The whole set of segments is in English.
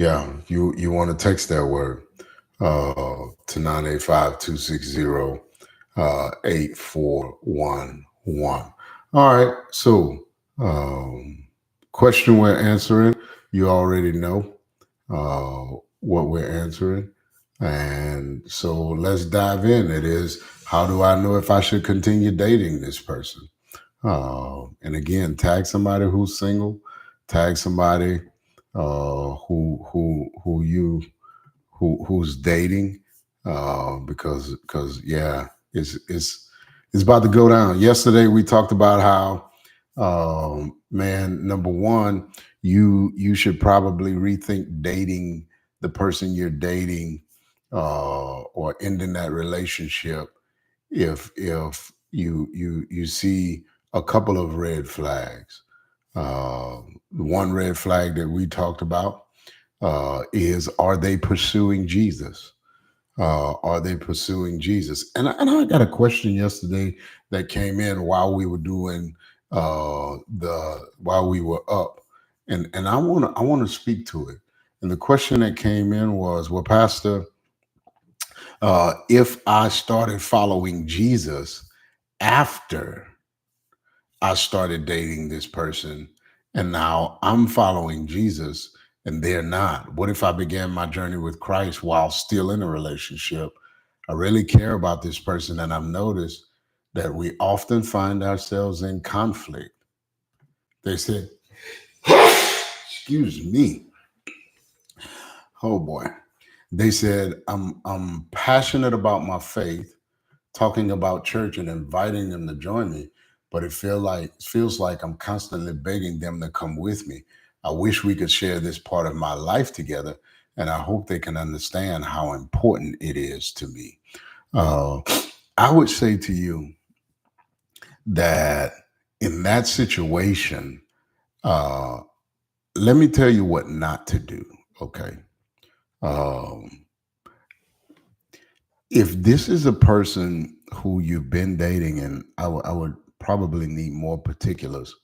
Yeah, you want to text that word to 985-260-8411. All right. So, question we're answering, you already know what we're answering. And so let's dive in. It is, how do I know if I should continue dating this person? And again, tag somebody who's single, tag somebody who you who's dating, because yeah, it's about to go down. Yesterday we talked about how, man, number one, you should probably rethink dating the person you're dating, or ending that relationship if you see a couple of red flags. One red flag that we talked about is, are they pursuing Jesus? Are they pursuing Jesus? And I got a question yesterday that came in while we were doing while we were up, and I want to speak to it. And the question that came in was, well, Pastor, if I started following Jesus after I started dating this person, and now I'm following Jesus and they're not. What if I began my journey with Christ while still in a relationship? I really care about this person, and I've noticed that we often find ourselves in conflict. They said, excuse me, oh boy. They said, I'm passionate about my faith, talking about church and inviting them to join me, but it feels like I'm constantly begging them to come with me. I wish we could share this part of my life together, and I hope they can understand how important it is to me. Uh, I would say to you that in that situation, uh, let me tell you what not to do. Okay. Um, if this is a person who you've been dating, and I would probably need more particulars,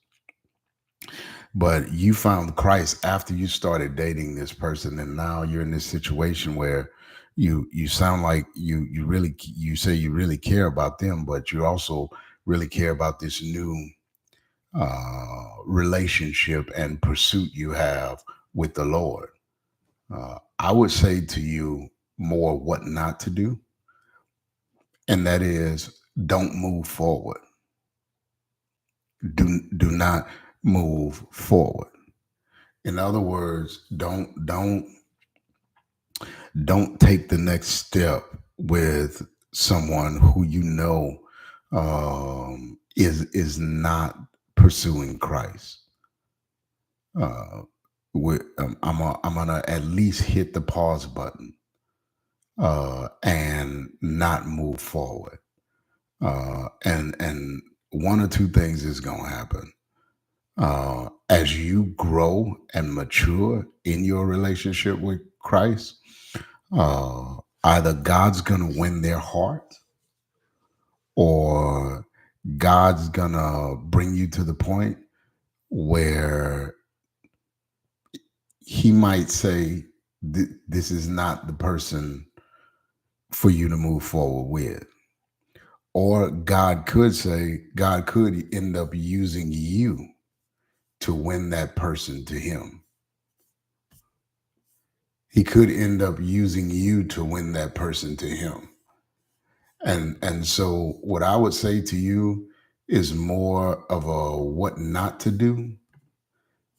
but you found Christ after you started dating this person, and now you're in this situation where you sound like you say you really care about them, but you also really care about this new relationship and pursuit you have with the Lord. I would say to you more what not to do, and that is, don't move forward. Do not move forward. In other words, don't take the next step with someone who you know is not pursuing Christ. Uh, I'm gonna at least hit the pause button and not move forward. And one or two things is gonna happen. As you grow and mature in your relationship with Christ, either God's gonna win their heart, or God's gonna bring you to the point where He might say, "This is not the person for you to move forward with." Or God could end up using you to win that person to Him. He could end up using you to win that person to Him. And so what I would say to you is more of a what not to do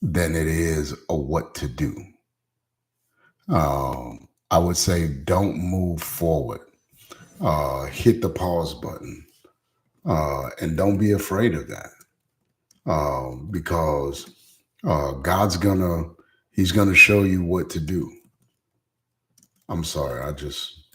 than it is a what to do. I would say don't move forward. Hit the pause button, and don't be afraid of that, because God's gonna He's gonna show you what to do. I'm sorry, I just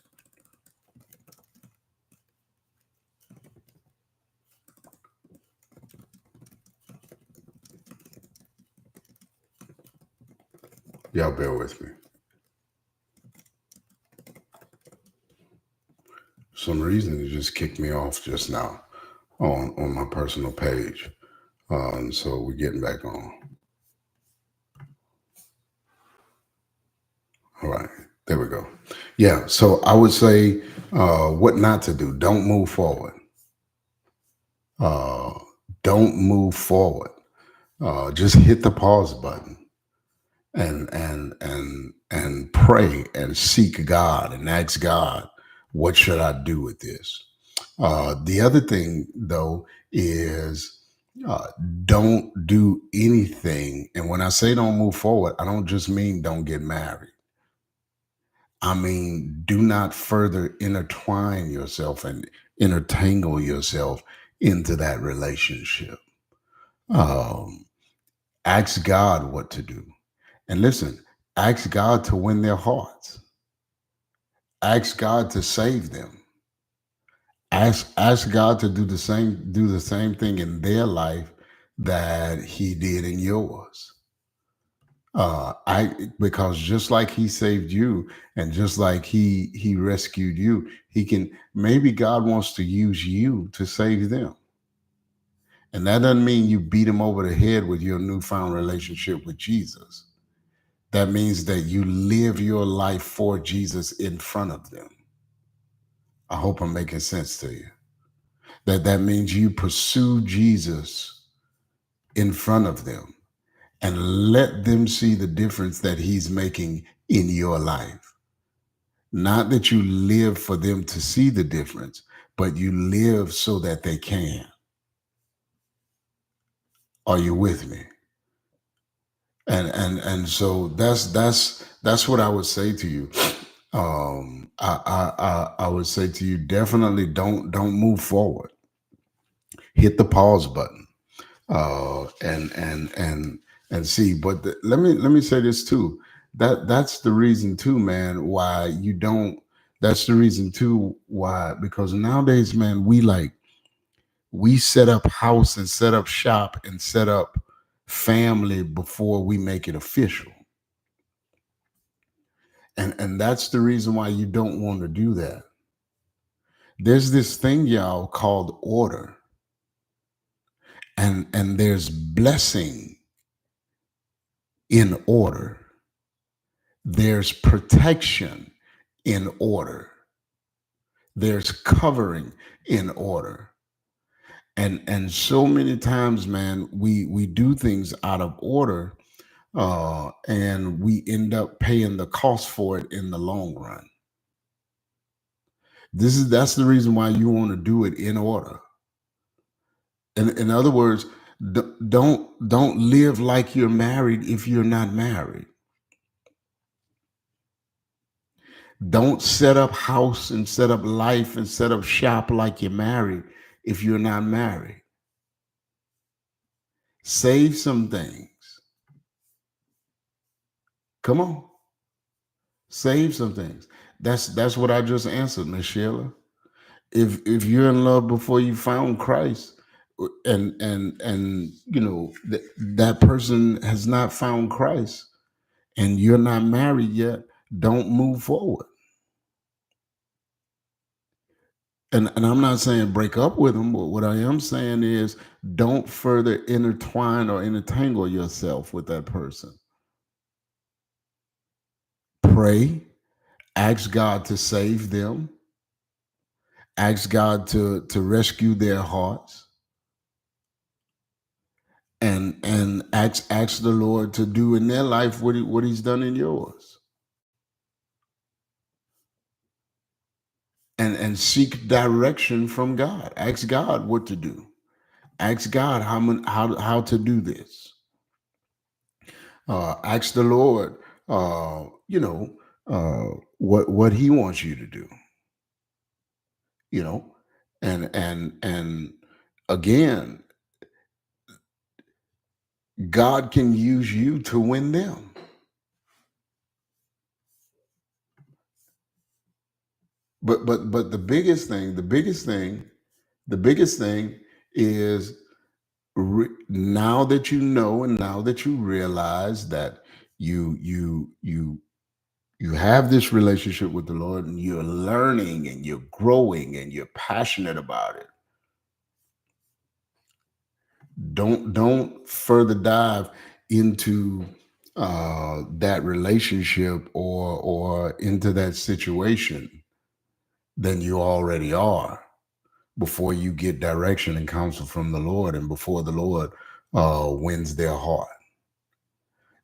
y'all bear with me. For some reason it just kicked me off just now on my personal page. And so we're getting back on. All right, there we go. Yeah, so I would say what not to do. Don't move forward. Uh, don't move forward. Just hit the pause button and pray and seek God and ask God, what should I do with this? The other thing, though, is uh, don't do anything. And when I say don't move forward, I don't just mean don't get married. I mean, do not further intertwine yourself and intertangle yourself into that relationship. Um, Ask God what to do. And listen, ask God to win their hearts. Ask God to save them. Ask God to do the same thing in their life that He did in yours. I Because just like He saved you, and just like He rescued you, He can, maybe God wants to use you to save them. And that doesn't mean you beat them over the head with your newfound relationship with Jesus. That means that you live your life for Jesus in front of them. I hope I'm making sense to you. That means you pursue Jesus in front of them and let them see the difference that He's making in your life. Not that you live for them to see the difference, but you live so that they can. Are you with me? And so that's what I would say to you. I would say to you, definitely don't move forward. Hit the pause button. And see. But let me say this too. That's the reason too, man. Why you don't? That's the reason too. Why? Because nowadays, man, we set up house and set up shop and set up family before we make it official. And that's the reason why you don't want to do that. There's this thing, y'all, called order, and there's blessing in order. There's protection in order. There's covering in order. And so many times, man, we do things out of order, and we end up paying the cost for it in the long run. That's the reason why you want to do it in order. In other words, don't live like you're married if you're not married. Don't set up house and set up life and set up shop like you're married if you're not married. Save some things. Come on, save some things. That's what I just answered, Miss Sheila. If you're in love before you found Christ, and that person has not found Christ, and you're not married yet, don't move forward. And I'm not saying break up with them, but what I am saying is don't further intertwine or intertangle yourself with that person. Pray, ask God to save them, ask God to rescue their hearts, and ask the Lord to do in their life what He's done in yours. And seek direction from God. Ask God what to do. Ask God how to do this. Ask the Lord, what He wants you to do. You know, and again, God can use you to win them. But the biggest thing is, now that you know, and now that you realize that you have this relationship with the Lord, and you're learning and you're growing and you're passionate about it. Don't further dive into that relationship or into that situation than you already are before you get direction and counsel from the Lord and before the Lord wins their heart.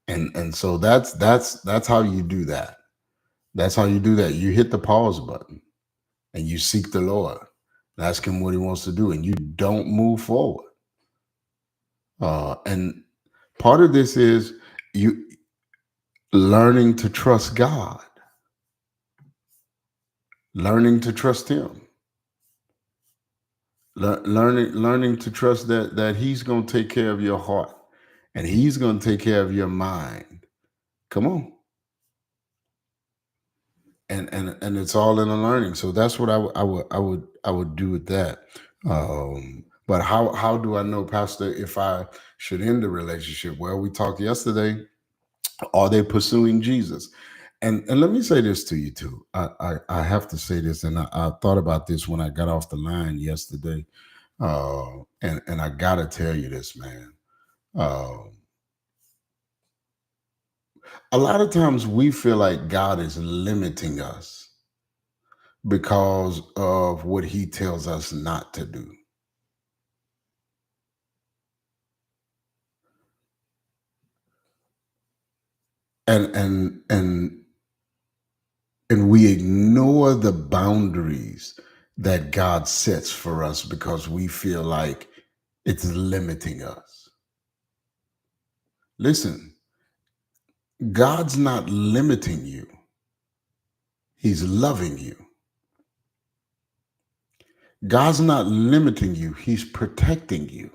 And so that's how you do that. That's how you do that. You hit the pause button and you seek the Lord. Ask him what he wants to do, and you don't move forward. And part of this is you learning to trust God, learning to trust him, learning to trust that he's going to take care of your heart and he's going to take care of your mind. Come on. And it's all in the learning. So that's what I would do with that. But how do I know, Pastor, if I should end the relationship? Well, we talked yesterday. Are they pursuing Jesus? And let me say this to you too. I have to say this, and I thought about this when I got off the line yesterday. And I gotta tell you this, man. Uh, a lot of times we feel like God is limiting us because of what he tells us not to do. And and we ignore the boundaries that God sets for us because we feel like it's limiting us. Listen, God's not limiting you. He's loving you. God's not limiting you. He's protecting you.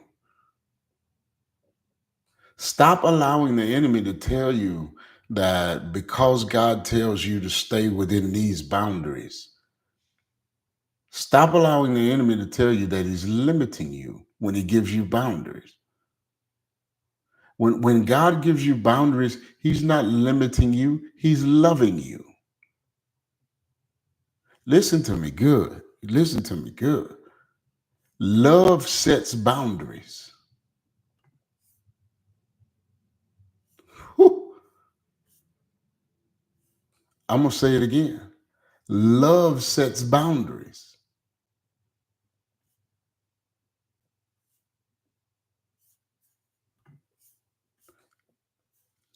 Stop allowing the enemy to tell you that because God tells you to stay within these boundaries, stop allowing the enemy to tell you that he's limiting you when he gives you boundaries. When God gives you boundaries, he's not limiting you, he's loving you. Listen to me good. Listen to me good. Love sets boundaries. Whew. I'm going to say it again. Love sets boundaries.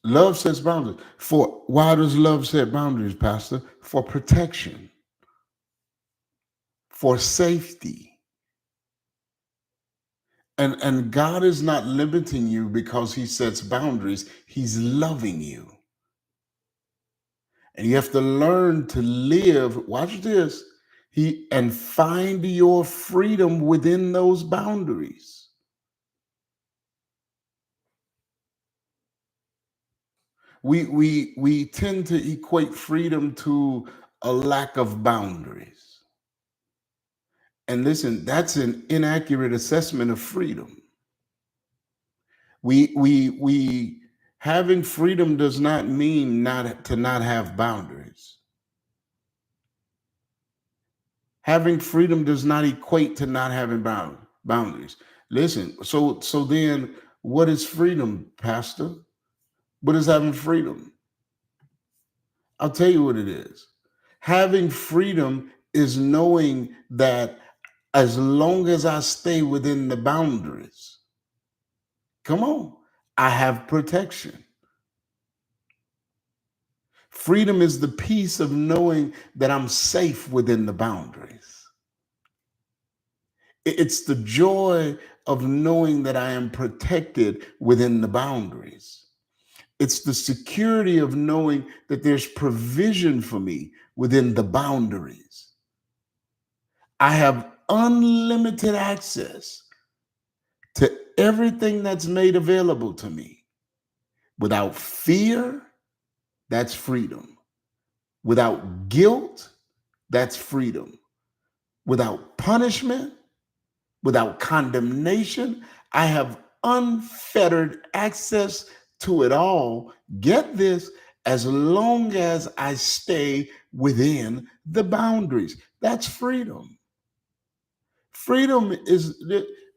Love sets boundaries. For why does love set boundaries, Pastor? For protection, for safety. And God is not limiting you because he sets boundaries. He's loving you. And you have to learn to live, watch this, and find your freedom within those boundaries. We tend to equate freedom to a lack of boundaries. And listen, that's an inaccurate assessment of freedom. We having freedom does not mean not have boundaries. Having freedom does not equate to not having boundaries. Listen, so then what is freedom, Pastor? What is having freedom? I'll tell you what it is. Having freedom is knowing that as long as I stay within the boundaries, come on, I have protection. Freedom is the peace of knowing that I'm safe within the boundaries. It's the joy of knowing that I am protected within the boundaries. It's the security of knowing that there's provision for me within the boundaries. I have unlimited access to everything that's made available to me. Without fear, that's freedom. Without guilt, that's freedom. Without punishment, without condemnation, I have unfettered access to it all. Get this, as long as I stay within the boundaries. That's freedom. Freedom is,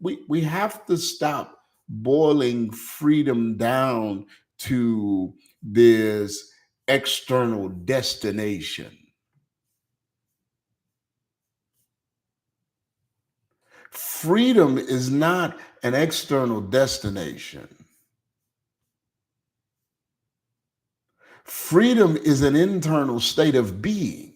we have to stop boiling freedom down to there's external destination. Freedom is not an external destination. Freedom is an internal state of being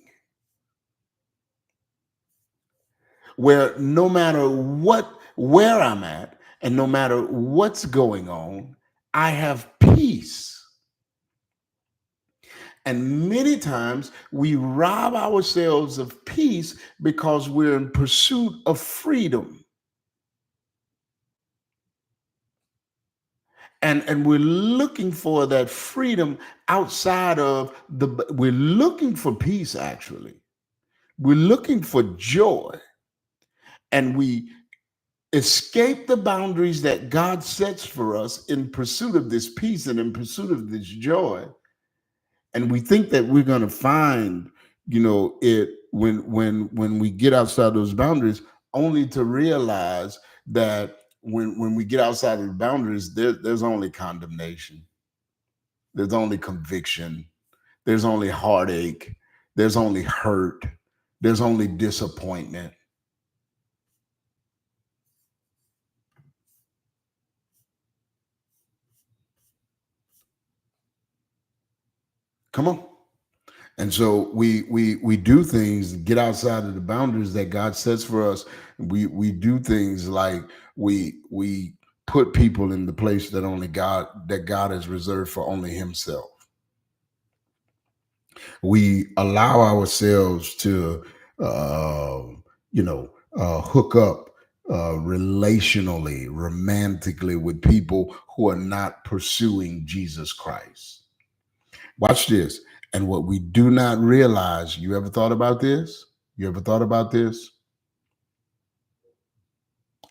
where no matter where I'm at and no matter what's going on, I have peace. And many times we rob ourselves of peace because we're in pursuit of freedom. And we're looking for that freedom outside of we're looking for peace, actually. We're looking for joy. And we escape the boundaries that God sets for us in pursuit of this peace and in pursuit of this joy. And we think that we're going to find, it when we get outside those boundaries, only to realize that when we get outside of the boundaries, there's only condemnation, there's only conviction, there's only heartache, there's only hurt, there's only disappointment. Come on. And so we do things, get outside of the boundaries that God sets for us. We do things like we put people in the place that God has reserved for only Himself. We allow ourselves to hook up relationally, romantically with people who are not pursuing Jesus Christ. Watch this. And what we do not realize, you ever thought about this? You ever thought about this?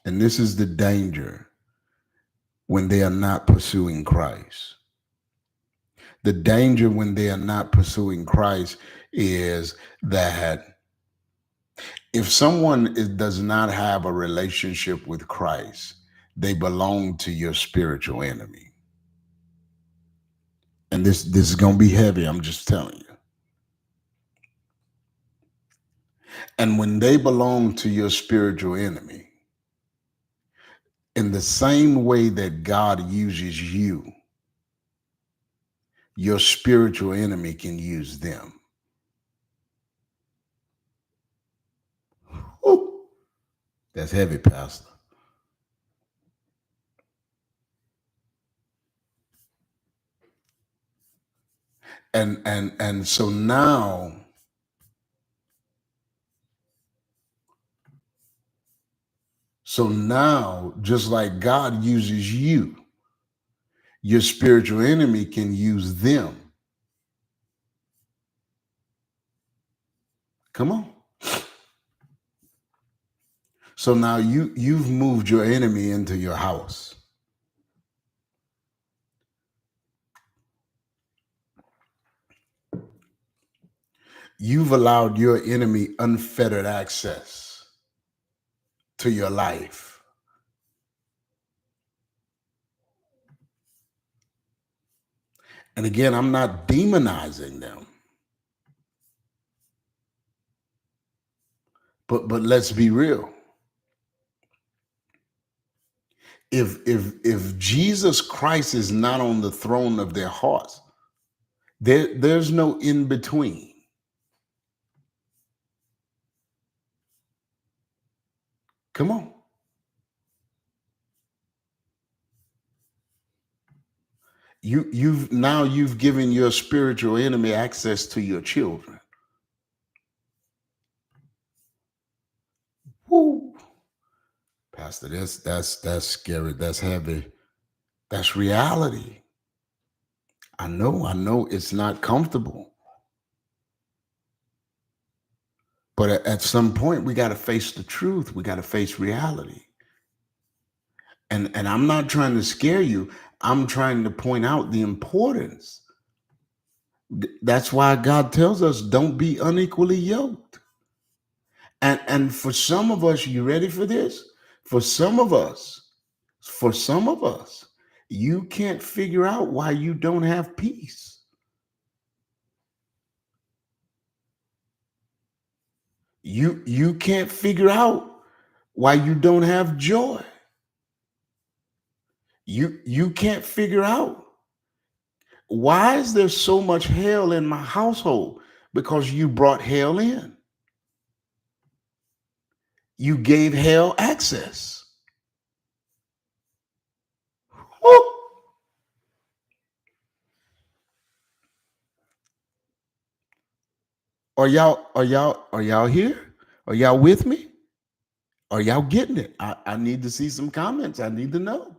And this is the danger when they are not pursuing Christ. The danger when they are not pursuing Christ is that if someone does not have a relationship with Christ, they belong to your spiritual enemy. And this is going to be heavy, I'm just telling you. And when they belong to your spiritual enemy, in the same way that God uses you, your spiritual enemy can use them. Ooh, that's heavy, Pastor. And so now just like God uses you, your spiritual enemy can use them. Come on. So now you've moved your enemy into your house. You've allowed your enemy unfettered access to your life. And again, I'm not demonizing them. But let's be real. If Jesus Christ is not on the throne of their hearts, there's no in between. Come on. You've given your spiritual enemy access to your children. Woo. Pastor, that's scary. That's heavy. That's reality. I know it's not comfortable. But at some point we got to face the truth. We got to face reality. And I'm not trying to scare you. I'm trying to point out the importance. That's why God tells us don't be unequally yoked. And for some of us, you ready for this? For some of us, you can't figure out why you don't have peace. You can't figure out why you don't have joy. You can't figure out why is there so much hell in my household? Because you brought hell in. You gave hell access. Woo! Are y'all here? Are y'all with me? Are y'all getting it? I need to see some comments. I need to know.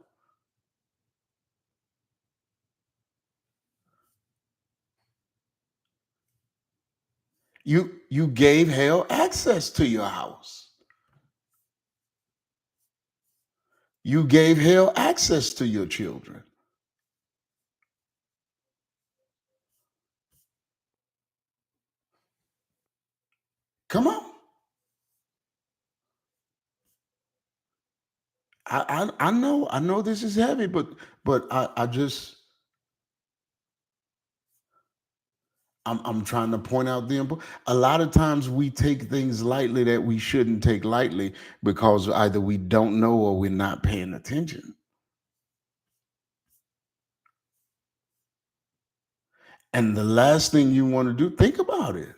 You gave hell access to your house. You gave hell access to your children. Come on. I know this is heavy, but I just I'm trying to point out the important. A lot of times we take things lightly that we shouldn't take lightly because either we don't know or we're not paying attention. And the last thing you want to do, think about it.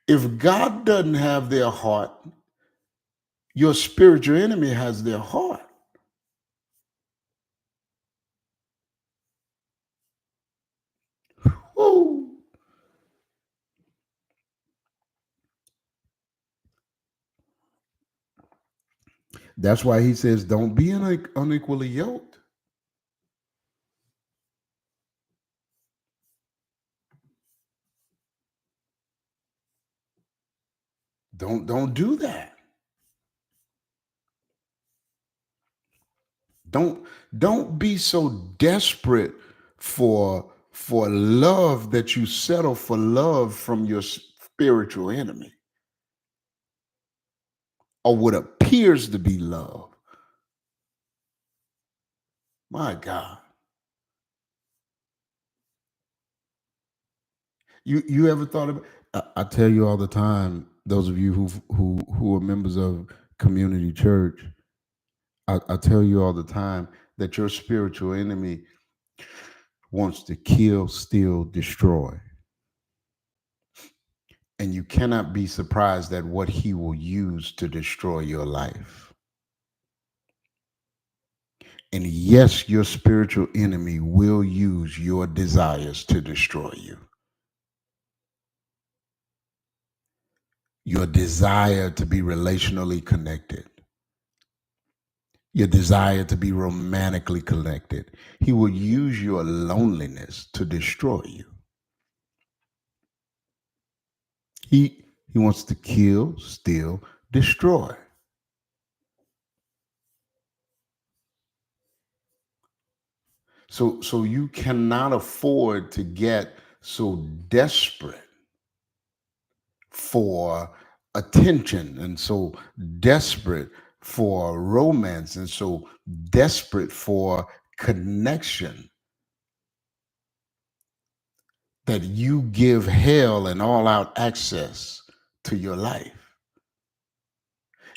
If God doesn't have their heart, your spiritual enemy has their heart. Woo. That's why he says, don't be unequally yoked. Don't do that. Don't be so desperate for love that you settle for love from your spiritual enemy or what appears to be love. My God. You ever thought of I tell you all the time, those of you who are members of community church, I tell you all the time that your spiritual enemy wants to kill, steal, destroy. And you cannot be surprised at what he will use to destroy your life. And yes, your spiritual enemy will use your desires to destroy you. Your desire to be relationally connected, your desire to be romantically connected. He will use your loneliness to destroy you. He wants to kill, steal, destroy. So you cannot afford to get so desperate for attention and so desperate for romance and so desperate for connection that you give hell and all out access to your life.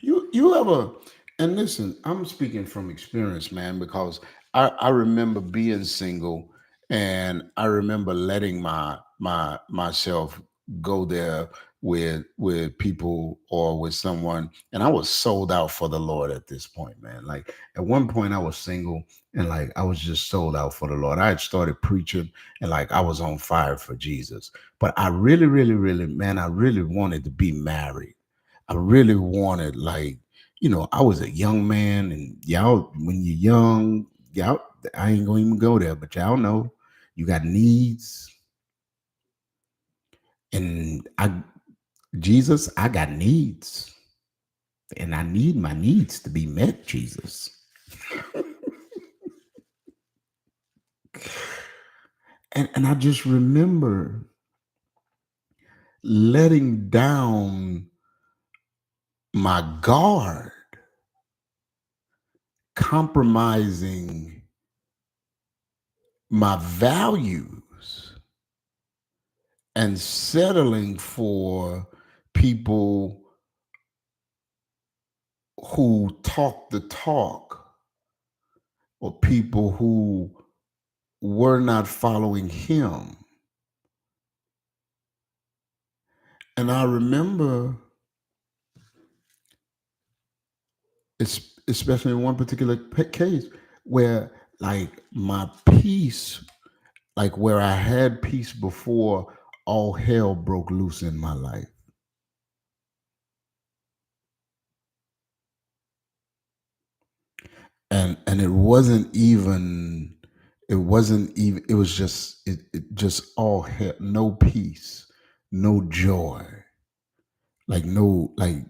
You ever, and listen, I'm speaking from experience, man, because I remember being single and I remember letting myself go there with people or with someone, and I was sold out for the Lord at this point, man. Like at one point I was single and like I was just sold out for the Lord. I had started preaching and like I was on fire for Jesus. But I really, really, really, man, I really wanted to be married. I really wanted, like, I was a young man, and y'all, when you're young, y'all, I ain't gonna even go there, but y'all know you got needs, and Jesus, I got needs, and I need my needs to be met, Jesus. And I just remember letting down my guard, compromising my values, and settling for people who talk the talk, or people who were not following him. And I remember, especially in one particular case, where like my peace, like where I had peace before, all hell broke loose in my life. And it wasn't even it was just it just all hell, no peace, no joy, like no, like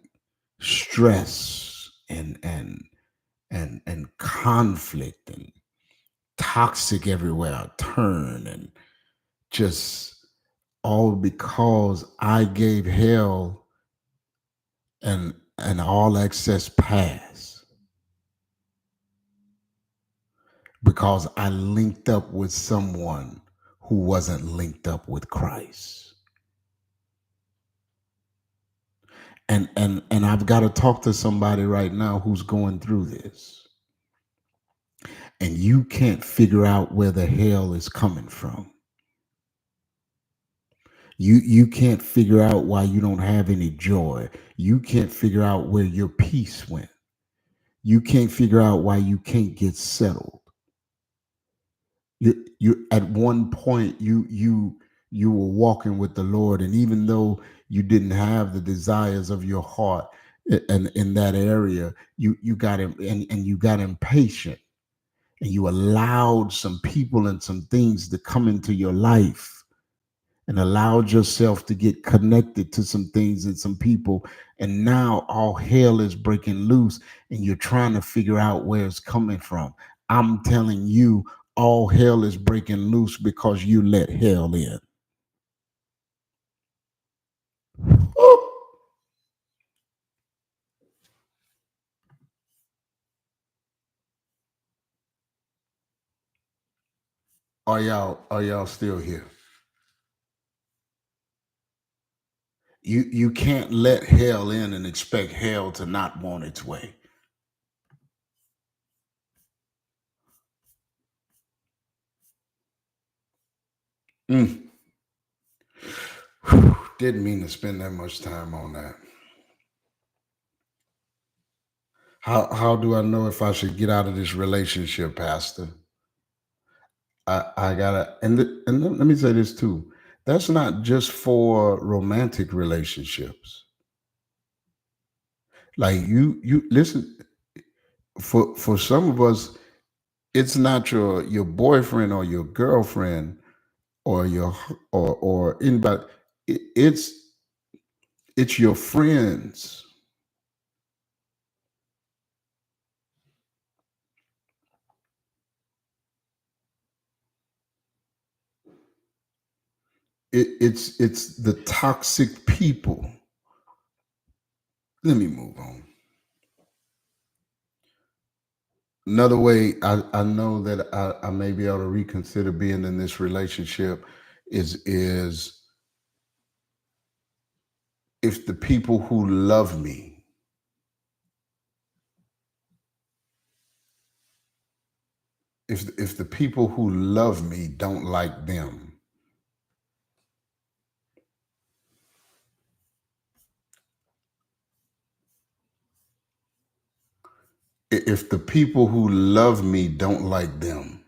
stress and conflict and toxic everywhere I turn, and just all because I gave hell and all access pass, because I linked up with someone who wasn't linked up with Christ. And I've got to talk to somebody right now who's going through this. And you can't figure out where the hell is coming from. You can't figure out why you don't have any joy. You can't figure out where your peace went. You can't figure out why you can't get settled. You at one point you were walking with the Lord, and even though you didn't have the desires of your heart, and in that area, you got and you got impatient, and you allowed some people and some things to come into your life, and allowed yourself to get connected to some things and some people, and now all hell is breaking loose, and you're trying to figure out where it's coming from. I'm telling you, all hell is breaking loose because you let hell in. Are y'all still here? You can't let hell in and expect hell to not want its way. Mm. Didn't mean to spend that much time on that. How do I know if I should get out of this relationship, Pastor? I gotta, and let me say this too. That's not just for romantic relationships. Like you listen, for some of us, it's not your boyfriend or your girlfriend or or anybody. It's your friends. It's the toxic people. Let me move on. Another way I know that I may be able to reconsider being in this relationship is if the people who love me, if the people who love me don't like them. If the people who love me don't like them.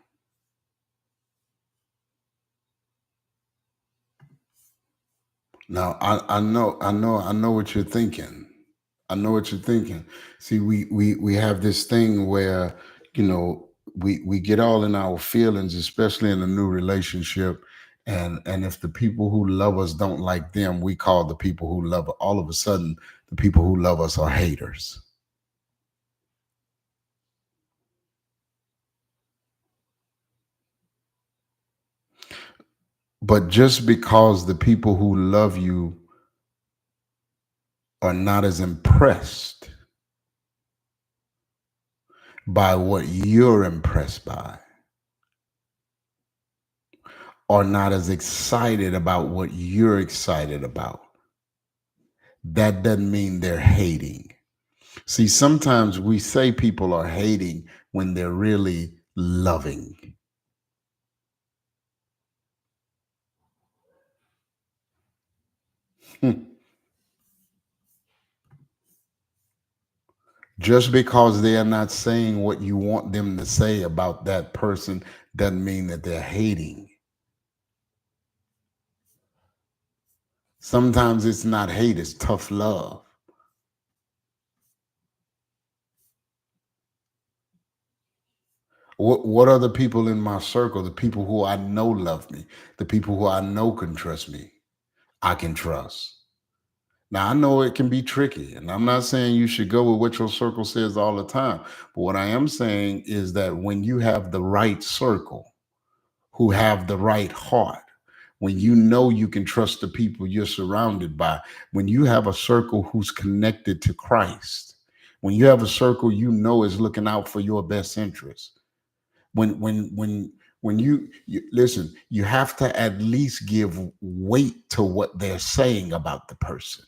Now I know what you're thinking. I know what you're thinking. See, we have this thing where, we get all in our feelings, especially in a new relationship. And if the people who love us don't like them, we call the people who love, all of a sudden the people who love us are haters. But just because the people who love you are not as impressed by what you're impressed by, are not as excited about what you're excited about, that doesn't mean they're hating. See, sometimes we say people are hating when they're really loving. Just because they are not saying what you want them to say about that person doesn't mean that they're hating. Sometimes it's not hate, it's tough love. What are the people in my circle, the people who I know love me, the people who I know can trust me, I can trust? Now, I know it can be tricky, and I'm not saying you should go with what your circle says all the time. But what I am saying is that when you have the right circle, who have the right heart, when you know you can trust the people you're surrounded by, when you have a circle who's connected to Christ, when you have a circle you know is looking out for your best interest, when you listen, you have to at least give weight to what they're saying about the person.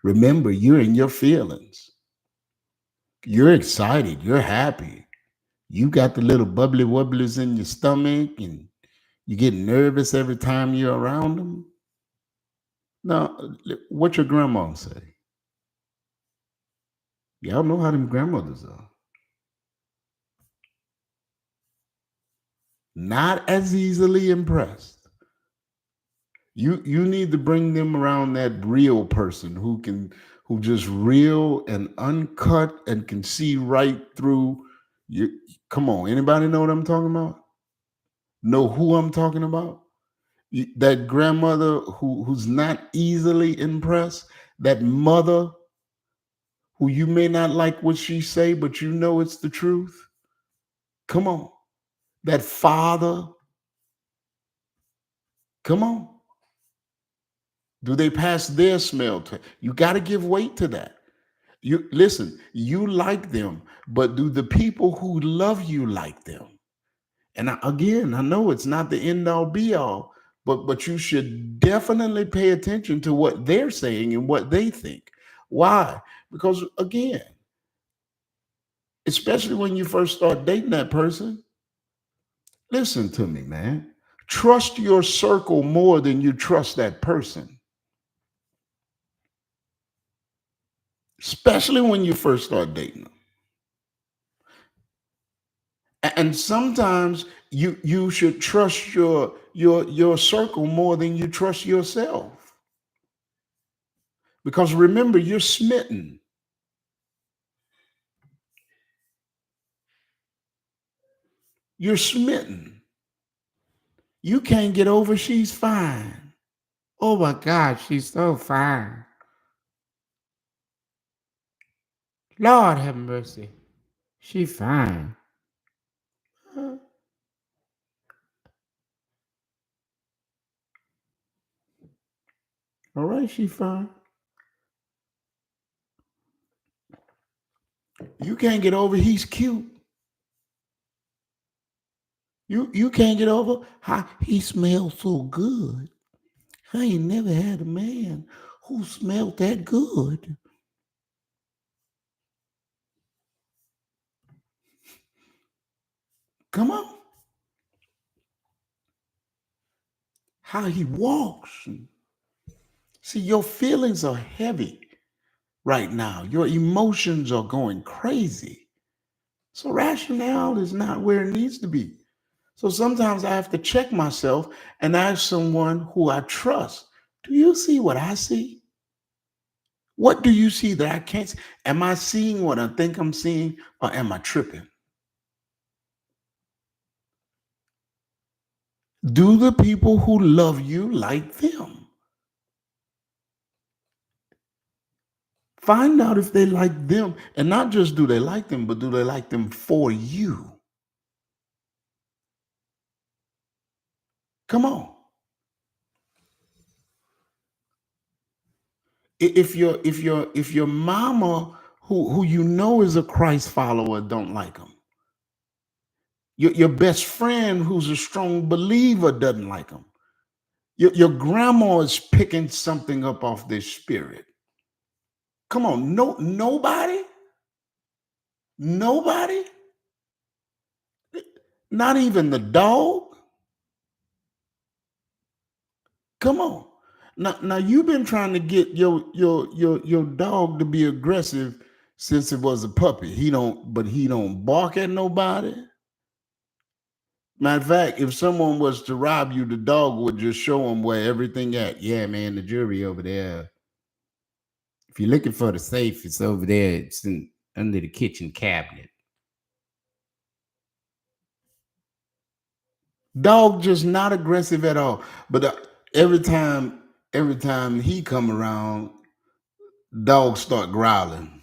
Remember, you're in your feelings. You're excited. You're happy. You got the little bubbly wubblies in your stomach and you get nervous every time you're around them. Now, what your grandma say? Y'all know how them grandmothers are. Not as easily impressed. You need to bring them around that real person who just real and uncut and can see right through you. Come on, anybody know what I'm talking about? Know who I'm talking about? That grandmother who's not easily impressed, that mother who you may not like what she say, but you know it's the truth. Come on. That father, come on. Do they pass their smell to you? Got to give weight to that. You listen, you like them, but do the people who love you like them? And again, I know it's not the end all be all, but you should definitely pay attention to what they're saying and what they think. Why? Because again, especially when you first start dating that person, listen to me, man. Trust your circle more than you trust that person, especially when you first start dating them. And sometimes you should trust your circle more than you trust yourself. Because remember, you're smitten. You're smitten. You can't get over she's fine. Oh my God, she's so fine. Lord have mercy. She fine. All right, she fine. You can't get over he's cute. You can't get over how he smells so good. I ain't never had a man who smelled that good. Come on. How he walks. See, your feelings are heavy right now. Your emotions are going crazy. So rationale is not where it needs to be. So sometimes I have to check myself and ask someone who I trust, do you see what I see? What do you see that I can't see? Am I seeing what I think I'm seeing or am I tripping? Do the people who love you like them? Find out if they like them. And not just do they like them, but do they like them for you? Come on. If your mama who you know is a Christ follower don't like them, Your best friend who's a strong believer doesn't like them. Your grandma is picking something up off their spirit. Come on, nobody, not even the dog. Come on. Now you've been trying to get your dog to be aggressive since it was a puppy. He don't bark at nobody. Matter of fact, if someone was to rob you, the dog would just show them where everything at. Yeah, man, the jewelry over there. If you're looking for the safe, it's over there. It's under the kitchen cabinet. Dog just not aggressive at all. But every time, every time he come around, dogs start growling.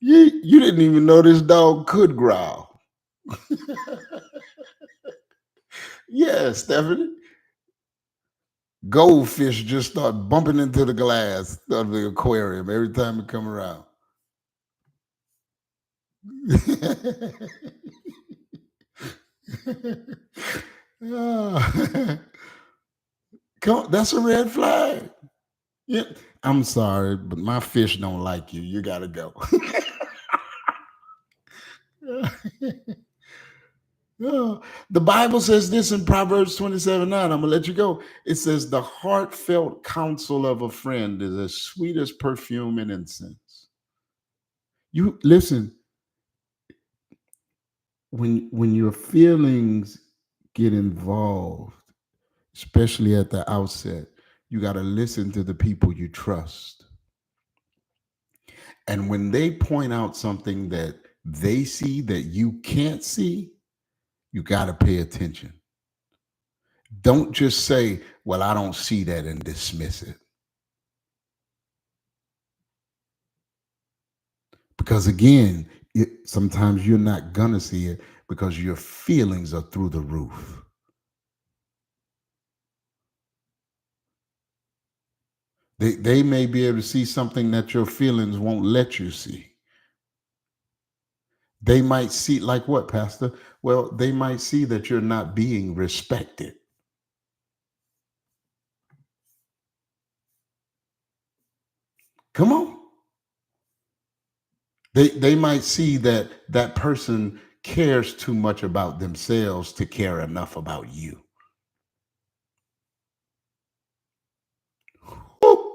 You didn't even know this dog could growl. Yeah, Stephanie. Goldfish just start bumping into the glass of the aquarium every time it come around. Ah, that's a red flag. Yeah, I'm sorry, but my fish don't like you. You gotta go. Oh, the Bible says this in Proverbs 27:9. I'm gonna let you go. It says the heartfelt counsel of a friend is as sweet as perfume and incense. You listen, when your feelings get involved, especially at the outset, you got to listen to the people you trust. And when they point out something that they see that you can't see, you got to pay attention. Don't just say, well, I don't see that and dismiss it. Because again, sometimes you're not going to see it because your feelings are through the roof. They may be able to see something that your feelings won't let you see. They might see, like what, Pastor? Well, they might see that you're not being respected. Come on. They might see that that person cares too much about themselves to care enough about you. Woo!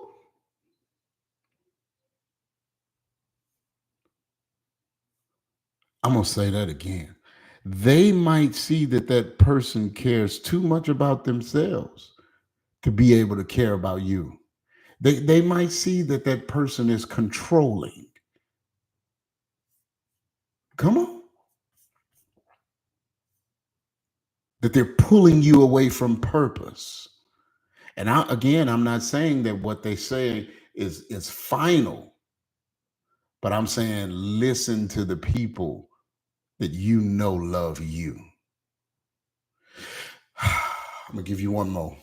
I'm going to say that again. They might see that that person cares too much about themselves to be able to care about you. They might see that that person is controlling. Come on. That they're pulling you away from purpose. And again, I'm not saying that what they say is final, but I'm saying listen to the people that you know love you. I'm gonna give you one more.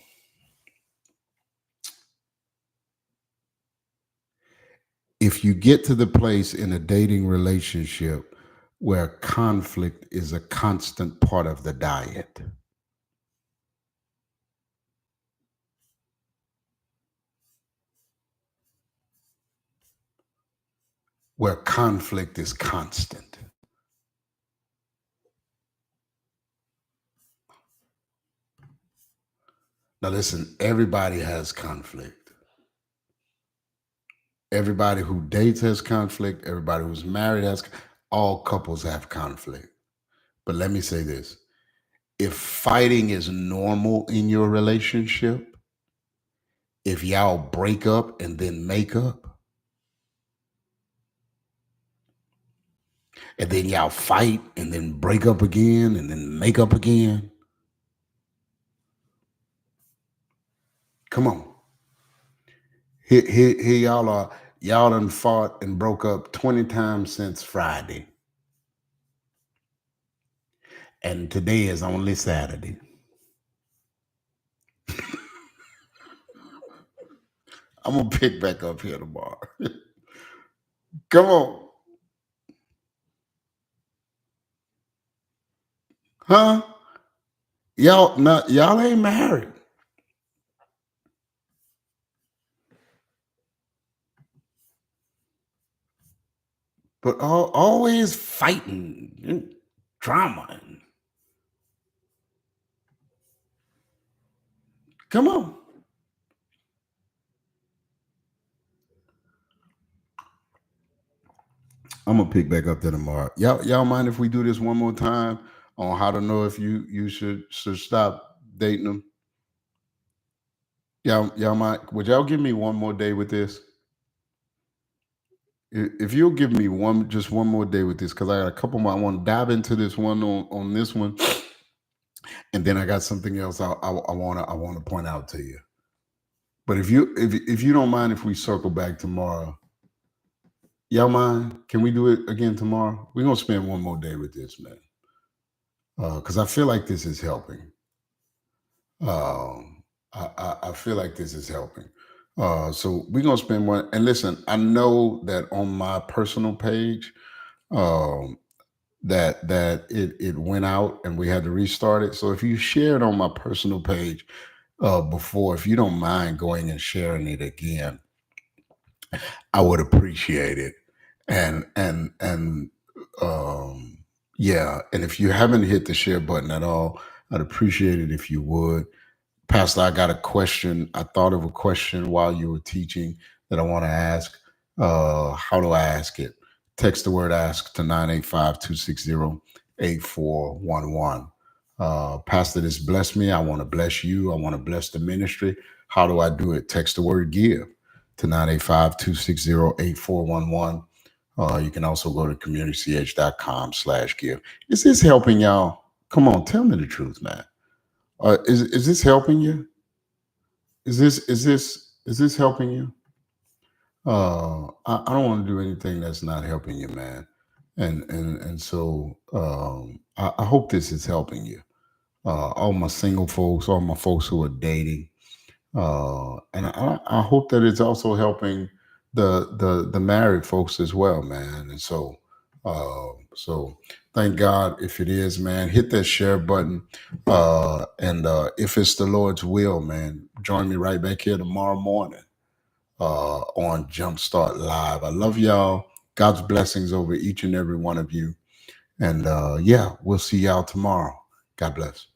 If you get to the place in a dating relationship where conflict is a constant part of the diet, where conflict is constant. Now, listen, everybody has conflict. Everybody who dates has conflict. Everybody who's married has, all couples have conflict. But let me say this, if fighting is normal in your relationship, if y'all break up and then make up, and then y'all fight and then break up again and then make up again, come on. Here y'all are, y'all done fought and broke up 20 times since Friday. And today is only Saturday. I'm gonna pick back up here tomorrow. Come on, huh? Y'all, not y'all ain't married, but always fighting, drama. Come on, I'm gonna pick back up there tomorrow. Y'all mind if we do this one more time on how to know if you should stop dating them? Y'all mind? Would y'all give me one more day with this? If you'll give me just one more day with this, because I got a couple more. I want to dive into this one on this one, and then I got something else I wanna point out to you. But if you don't mind if we circle back tomorrow, y'all mind? Can we do it again tomorrow? We're gonna spend one more day with this, man, because I feel like this is helping. I feel like this is helping. So we're gonna spend one. And listen, I know that on my personal page, um, that it went out and we had to restart it. So if you share it on my personal page before, if you don't mind going and sharing it again, I would appreciate it. And um, yeah, and if you haven't hit the share button at all, I'd appreciate it if you would. Pastor, I got a question. I thought of a question while you were teaching that I want to ask. How do I ask it? Text the word ask to 985-260-8411. Pastor, this blessed me. I want to bless you. I want to bless the ministry. How do I do it? Text the word give to 985-260-8411. You can also go to communitych.com/give. Is this helping y'all? Come on, tell me the truth, man. Is this helping you? Is this helping you? I don't want to do anything that's not helping you, man. And so I hope this is helping you. All my single folks, all my folks who are dating, and I hope that it's also helping the married folks as well, man. And so thank God if it is, man. Hit that share button, and if it's the Lord's will, man, join me right back here tomorrow morning on Jumpstart Live. I love y'all. God's blessings over each and every one of you, and yeah, we'll see y'all tomorrow. God bless.